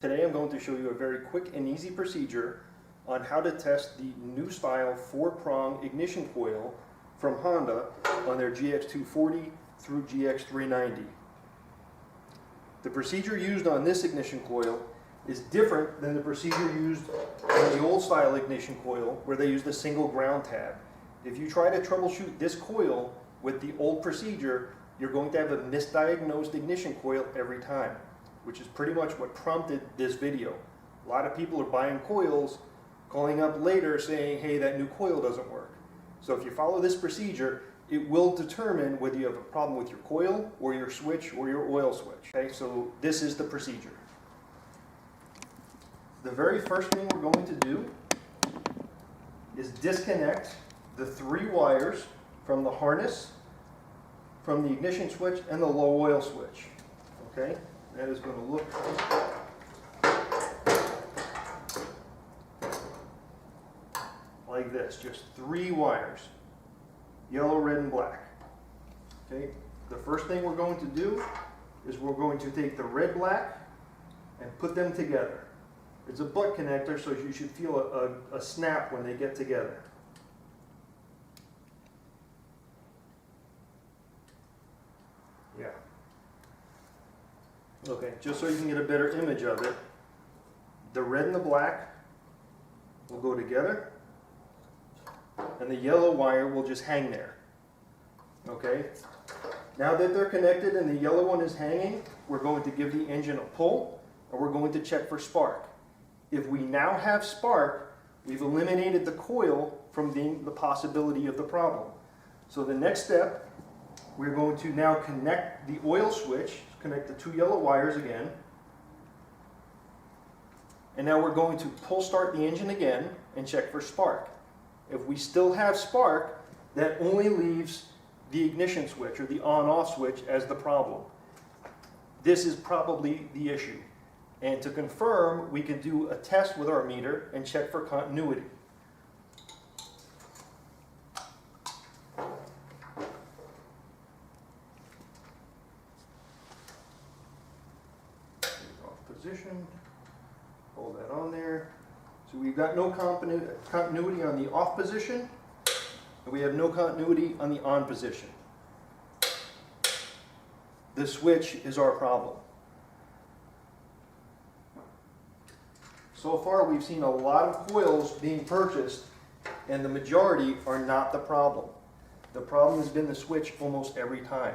Today I'm going to show you a very quick and easy procedure on how to test the new style 4-prong ignition coil from Honda on their GX240 through GX390. The procedure used on this ignition coil is different than the procedure used on the old style ignition coil where they used a single ground tab. If you try to troubleshoot this coil with the old procedure, you're going to have a misdiagnosed ignition coil every time, which is pretty much what prompted this video. A lot of people are buying coils, calling up later saying, hey, that new coil doesn't work. So if you follow this procedure, it will determine whether you have a problem with your coil or your switch or your oil switch. Okay, so this is the procedure. The very first thing we're going to do is disconnect the 3 wires from the harness, from the ignition switch, and the low oil switch. Okay? That is going to look like this, just 3 wires, yellow, red, and black. Okay, the first thing we're going to do is we're going to take the red, black, and put them together. It's a butt connector, so you should feel a snap when they get together. Yeah. Okay, just so you can get a better image of it, the red and the black will go together, and the yellow wire will just hang there. Okay? Now that they're connected and the yellow one is hanging, we're going to give the engine a pull, and we're going to check for spark. If we now have spark, we've eliminated the coil from being the possibility of the problem. So the next step, we're going to now connect the oil switch, connect the 2 yellow wires again, and now we're going to pull start the engine again and check for spark. If we still have spark, that only leaves the ignition switch or the on-off switch as the problem. This is probably the issue. And to confirm, we can do a test with our meter and check for continuity. Off position, hold that on there. So we've got no continuity on the off position, and we have no continuity on the on position. The switch is our problem. So far we've seen a lot of coils being purchased, and the majority are not the problem. The problem has been the switch almost every time.